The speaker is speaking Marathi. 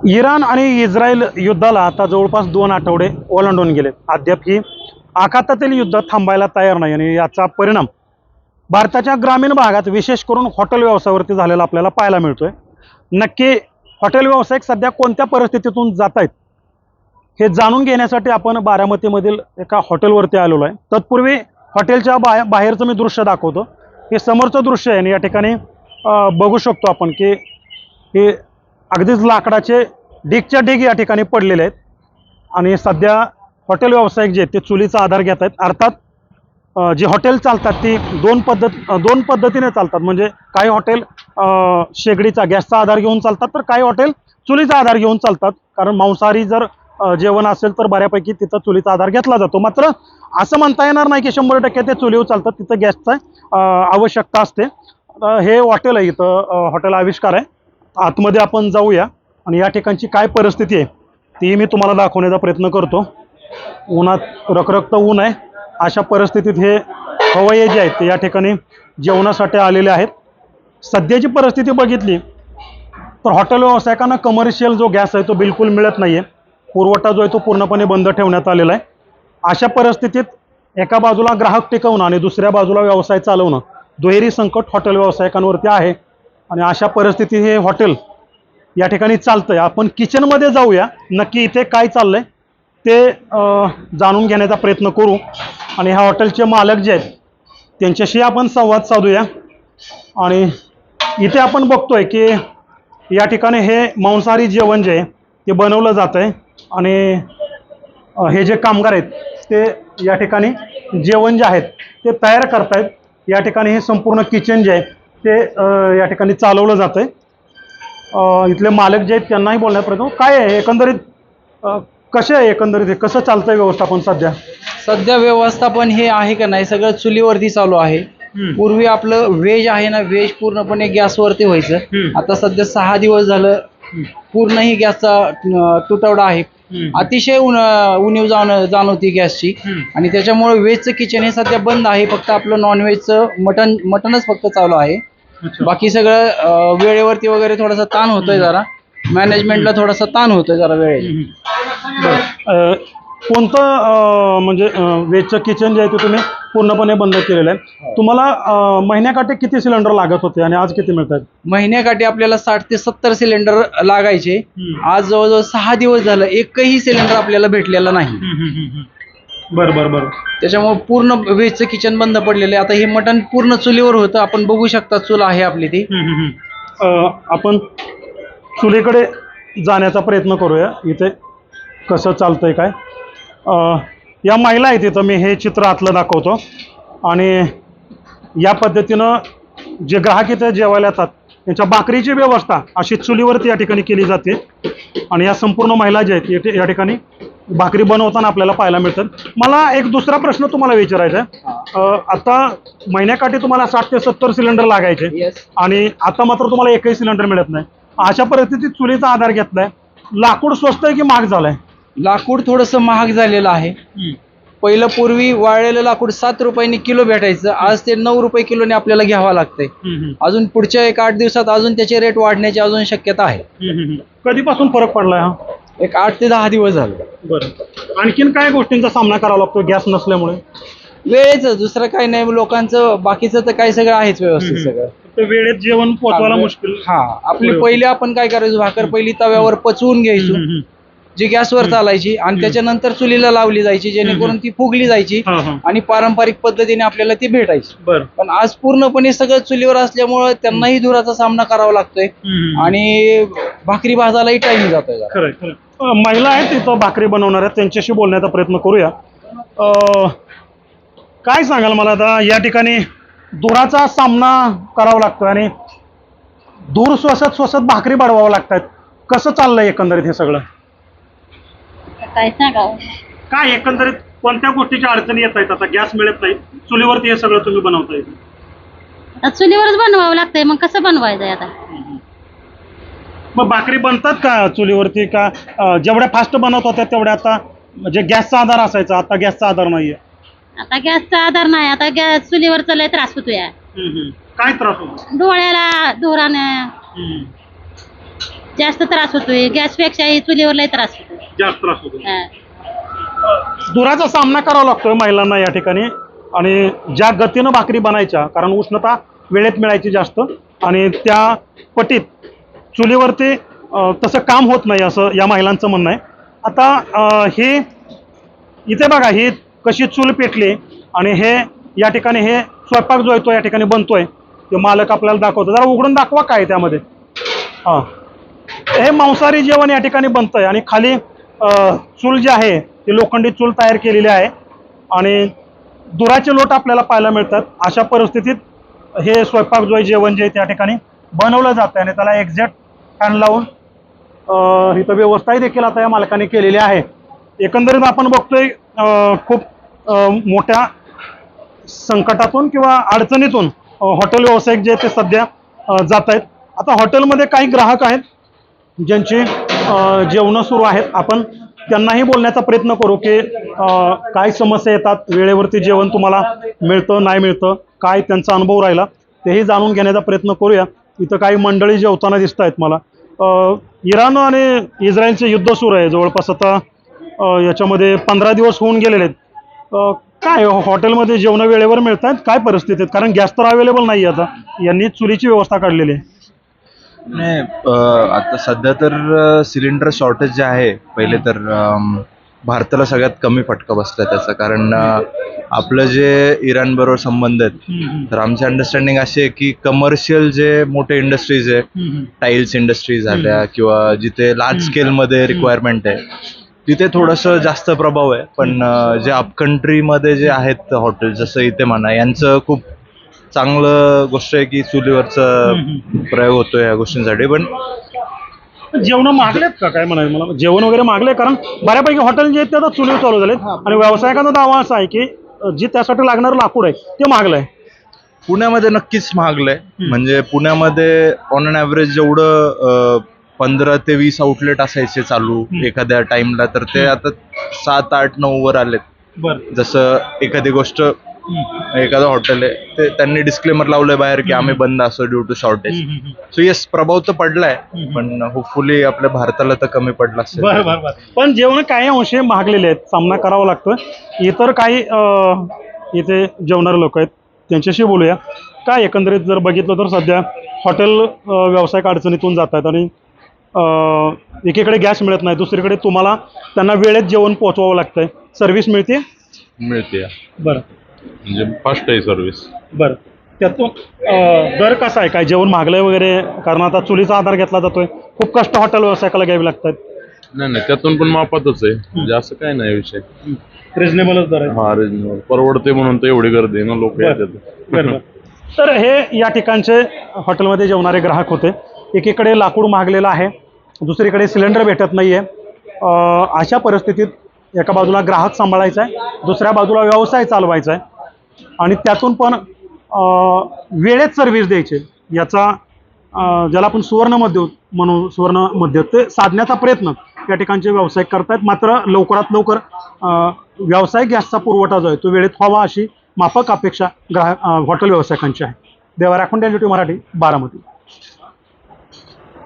इराण आणि इस्रायल युद्धाला आता जवळपास 2 आठवडे ओलांडून गेले. अद्याप ही आखातातील युद्ध थांबायला तयार नाही आणि याचा परिणाम भारताच्या ग्रामीण भागात विशेष करून हॉटेल व्यवसायावरती झालेला आपल्याला पाहायला मिळतोय. नक्की हॉटेल व्यावसायिक सध्या कोणत्या परिस्थितीतून जात आहेत हे जाणून घेण्यासाठी आपण बारामतीमधील एका हॉटेलवरती आलेलो आहे. तत्पूर्वी हॉटेलच्या बाहेरचं मी दृश्य दाखवतो. हे समोरचं दृश्य आहे आणि या ठिकाणी बघू शकतो आपण की हे अगदीच लाकडाचे ढीगच्या ढीग या ठिकाणी पडलेले आहेत आणि सध्या हॉटेल व्यावसायिक जे आहेत ते चुलीचा आधार घेत आहेत. अर्थात जे हॉटेल चालतात ती दोन पद्धतीने चालतात. म्हणजे काही हॉटेल शेगडीचा गॅसचा आधार घेऊन चालतात, तर काही हॉटेल चुलीचा आधार घेऊन चालतात. कारण मांसाहारी जर जेवण असेल तर बऱ्यापैकी तिथं चुलीचा आधार घेतला जातो. मात्र असं म्हणता येणार नाही की 100% ते चुलीवर चालतात, तिथं गॅसचा आवश्यकता असते. हे हॉटेल आहे, इथं हॉटेल आविष्कार आहे. आतमध्ये आपण जाऊया आणि या ठिकाणची काय परिस्थिती आहे ती मी तुम्हाला दाखवण्याचा प्रयत्न करतो. उन्हात रखरखतं ऊन आहे, अशा परिस्थितीत हे खवय्ये जे आहेत ते या ठिकाणी जेवणासाठी आलेले आहेत. सध्याची परिस्थिती बघितली तर हॉटेल व्यावसायिकांना कमर्शियल जो गॅस आहे तो बिलकुल मिळत नाही आहे. पुरवठा जो आहे तो पूर्णपणे बंद ठेवण्यात आलेला आहे. अशा परिस्थितीत एका बाजूला ग्राहक टिकवणं आणि दुसऱ्या बाजूला व्यवसाय चालवणं, दुहेरी संकट हॉटेल व्यावसायिकांवरती आहे. आणि अशा परिस्थितीत हे हॉटेल या ठिकाणी चालतंय. आपण किचनमध्ये जाऊया, नक्की इथे काय चाललंय ते जाणून घेण्याचा प्रयत्न करू आणि ह्या हॉटेलचे मालक जे आहेत त्यांच्याशी आपण संवाद साधूया. आणि इथे आपण बघतोय की या ठिकाणी हे मांसाहारी जेवण जे आहे ते बनवलं जात आहे आणि हे जे कामगार आहेत ते या ठिकाणी जेवण जे आहेत ते तयार करतायत. या ठिकाणी हे संपूर्ण किचन जे आहे ते या ठिकाणी चालवलं जातं आहे. इथले मालक जे आहेत त्यांनाही बोलण्यात प्रयत्न काय आहे एकंदरीत कसे आहे, एकंदरीत हे कसं चालतंय व्यवस्थापन सध्या व्यवस्थापन हे आहे का नाही सगळं चुलीवरती चालू आहे. पूर्वी आपलं व्हेज आहे ना, व्हेज पूर्णपणे गॅसवरती व्हायचं. आता सध्या 6 दिवस झालं पूर्णही गॅसचा तुटवडा आहे. अतिशय उणीव जाणवती गॅसची आणि त्याच्यामुळे व्हेजचं किचन हे सध्या बंद आहे. फक्त आपलं नॉनव्हेजचं मटनच फक्त चालू आहे. बाकी सगळं वेळेवरती वगैरे थोडासा ताण होतोय, जरा मॅनेजमेंटला थोडासा ताण होतोय जरा वेळेत. कोणतं म्हणजे व्हेजचं किचन जे आहे ते तुम्ही पूर्णपणे बंद केलेलं आहे. तुम्हाला महिन्याकाठी किती सिलेंडर लागत होते आणि आज किती मिळतात? महिन्याकाठी आपल्याला 60 ते 70 सिलेंडर लागायचे. आज जवळजवळ 6 दिवस झालं एकही सिलेंडर आपल्याला भेटलेला नाही. बरं. त्याच्यामुळे पूर्ण व्हेजचं किचन बंद पडलेलं आहे. आता हे मटण पूर्ण चुलीवर होतं, आपण बघू शकता चूल आहे आपली ती. आपण चुलीकडे जाण्याचा प्रयत्न करूया, इथे कसं चालतंय काय. या महिला आहेत तिथं, मी हे चित्र आतलं दाखवतो आणि या पद्धतीनं जे ग्राहक इथे जेवायला येतात त्यांच्या भाकरीची व्यवस्था अशी चुलीवरती या ठिकाणी केली जाते. आणि या संपूर्ण महिला ज्या आहेत या ठिकाणी भाकरी बनवताना आपल्याला पाहायला मिळतात. मला एक दुसरा प्रश्न तुम्हाला विचारायचा आहे. आता महिन्याकाठी तुम्हाला 60 ते 70 सिलेंडर लागायचे आणि आता मात्र तुम्हाला एकही सिलेंडर मिळत नाही. अशा परिस्थितीत चुलीचा आधार घेतलाय. लाकूड स्वस्त आहे की महाग झालंय? लाकूड थोडंसं महाग झालेलं आहे. पहिलं पूर्वी वाळलेलं लाकूड 7 रुपयांनी किलो भेटायचं, आज ते 9 रुपये किलोने आपल्याला घ्यावं लागतंय. अजून पुढच्या 1-8 दिवसात अजून त्याचे रेट वाढण्याची अजून शक्यता आहे. कधीपासून फरक पडलाय हा? एक 8 ते 10 दिवस झाले. बरं. आणखीन काय गोष्टींचा सामना करावा लागतो गॅस नसल्यामुळे? वेळेच, दुसरं काही नाही. लोकांचं बाकीचं तर काही सगळं आहेच व्यवस्थित सगळं. वेळेत जेवण पोहोचवायला मुश्किल. आपली पहिले आपण काय करायचो, भाकर पहिली तव्यावर पचवून घ्यायचो जी गॅसवर चालायची आणि त्याच्यानंतर चुलीला लावली जायची, जेणेकरून ती फुगली जायची आणि पारंपरिक पद्धतीने आपल्याला ती भेटायची. पण आज पूर्णपणे सगळं चुलीवर असल्यामुळे त्यांनाही धुराचा सामना करावा लागतोय आणि भाकरी भाजायलाही टाइम जातोय. महिला आहेत तिथं भाकरी बनवणाऱ्या, त्यांच्याशी बोलण्याचा प्रयत्न करूया. काय सांगाल मला, आता या ठिकाणी धुराचा सामना करावा लागतोय आणि धूर स्वसत भाकरी बनवावं लागतात. कसं चाललंय एकंदरीत हे सगळं? काय सांगावं, काय एकंदरीत कोणत्या गोष्टीच्या अडचणी येत आहेत? आता गॅस मिळत नाही, चुलीवरती हे सगळं तुम्ही बनवताय. आता चुलीवरच बनवावं लागतंय, मग कसं बनवायचंय आता? मग भाकरी बनतात का चुलीवरती, का जेवढ्या फास्ट बनवत होत्या तेवढ्या आता म्हणजे गॅसचा आधार असायचा, आता गॅसचा आधार नाहीये? आता गॅसचा आधार नाही, आता गॅस चुलीवर लय त्रास होतोय. काय त्रास होतो? डोळ्याला धुरानं जास्त त्रास होतोय गॅसपेक्षा चुलीवर लय त्रास होतोय. जास्त त्रास होतो. हा. धुराचा सामना करावा लागतोय महिलांना या ठिकाणी आणि ज्या गतीनं भाकरी बनायच्या कारण उष्णता वेळेत मिळायची जास्त आणि त्या पटीत चुलीवरती तसं काम होत नाही असं या महिलांचं म्हणणं आहे. आता हे इथे बघा ही कशी चूल पेटली आणि हे या ठिकाणी हे स्वयंपाक जो आहे तो या ठिकाणी बनतोय ते मालक आपल्याला दाखवतो. जरा उघडून दाखवा काय त्यामध्ये. हां, हे मांसाहारी जेवण या ठिकाणी बनतंय आणि खाली चूल जी आहे ती लोखंडी चूल तयार केलेली आहे आणि धुराचे लोट आपल्याला पाहायला मिळतात. अशा परिस्थितीत हे स्वयंपाक जो आहे जेवण जे आहे त्या ठिकाणी बनवलं जातं आणि त्याला एक्झॅक्ट फॅन लावून इथं व्यवस्थाही देखील आता या मालकाने केलेली आहे. एकंदरीत आपण बघतोय खूप मोठ्या संकटातून किंवा अडचणीतून हॉटेल व्यावसायिक जे ते सध्या जात आहेत. आता हॉटेलमध्ये काही ग्राहक आहेत ज्यांची जेवणं सुरू आहेत. आपण त्यांनाही बोलण्याचा प्रयत्न करू की काय समस्या येतात, वेळेवरती जेवण तुम्हाला मिळतं नाही मिळतं, काय त्यांचा अनुभव राहिला तेही जाणून घेण्याचा प्रयत्न करूया. इथं काही मंडळी जेवताना दिसत आहेत मला. इराण आणि इस्रायलचे युद्ध सुरू आहे जवळपास आता याच्यामध्ये 15 दिवस होऊन गेलेले आहेत. काय हॉटेलमध्ये जेवण वेळेवर मिळत आहेत, काय परिस्थिती आहेत? कारण गॅस तर अवेलेबल नाही आता, यांनी चुलीची व्यवस्था काढलेली आहे. नाही आता सध्या तर सिलेंडर शॉर्टेज जे आहे पहिले तर भारताला सगळ्यात कमी फटका बसला त्याचा कारण आपलं जे इराण बरोबर संबंध आहेत तर आमची अंडरस्टँडिंग अशी आहे की कमर्शियल जे मोठे इंडस्ट्रीज आहे टाईल्स इंडस्ट्री झाल्या किंवा जिथे लार्ज स्केलमध्ये रिक्वायरमेंट आहे तिथे थोडंसं जास्त प्रभाव आहे. पण जे अपकंट्रीमध्ये जे आहेत हॉटेल जसं इथे म्हणा यांचं खूप चांगलं गोष्ट आहे की चुलीवरचा प्रयोग होतो या गोष्टींसाठी. पण जेवण मागलेत का काय म्हणाले मला, जेवण वगैरे मागले? कारण बऱ्यापैकी हॉटेल जे आहेत ते आता चुलीवर चालू झालेत आणि व्यावसायिकांचा दावा असा आहे की जे त्यासाठी लागणारं लाकूड आहे ते मागलंय. पुण्यामध्ये नक्कीच महागलंय. म्हणजे पुण्यामध्ये ऑन अन ॲव्हरेज जेवढं 15 ते 20 आउटलेट असायचे चालू एखाद्या टाइमला तर ते आता 7, 8, 9 वर आलेत. बरं. जसं एखादी गोष्ट एखादं हॉटेल आहे ते त्यांनी डिस्क्लेमर लावलंय बाहेर की आम्ही बंद असो due to shortage. So yes प्रभाव तर पडलाय पण होपफुली आपल्या भारताला तर कमी पडला असेल. बरं. पण जेवण काही अंशी महागलेले आहेत, सामना करावा लागतोय. इतर काही इथे जेवणारे लोक आहेत त्यांच्याशी बोलूया. काय एकंदरीत जर बघितलं तर सध्या हॉटेल व्यावसायिक अडचणीतून जात आहेत आणि एकीकडे गॅस मिळत नाही, दुसरीकडे तुम्हाला त्यांना वेळेत जेवण पोहोचवावं लागतंय. सर्व्हिस मिळते? मिळते. बरं. म्हणजे फास्ट आहे सर्व्हिस. बरं. त्यातून दर कसा आहे, काय जेवण महागलंय वगैरे? कारण आता चुलीचा आधार घेतला जातोय, खूप कष्ट हॉटेल व्यावसायिकाला घ्यावी लागतात. नाही त्यातून पण मापातच आहे. म्हणजे असं काय नाही विषय. रिजनेबलच दर आहे. हा रिजनेबल परवडते म्हणून तर एवढी गर्दी आहे ना लोक येतात. बरं. तर हे या ठिकाणचे हॉटेलमध्ये जेवणारे ग्राहक होते. एकीकडे लाकूड महागलेलं आहे, दुसरीकडे सिलेंडर भेटत नाहीये. अशा परिस्थितीत एका बाजूला ग्राहक सांभाळायचा आहे, दुसऱ्या बाजूला व्यवसाय चालवायचा आहे आणि त्यातून पण वेळेत सर्व्हिस द्यायचे. याचा ज्याला आपण सुवर्ण मध्य ते साधण्याचा प्रयत्न या ठिकाणचे व्यावसायिक करतायत. मात्र लवकरात लवकर व्यावसायिक गॅसचा पुरवठा जो आहे तो वेळेत व्हावा अशी माफक अपेक्षा हॉटेल व्यावसायिकांची आहे. देवा राखोंडे, NDTV मराठी, बारामती.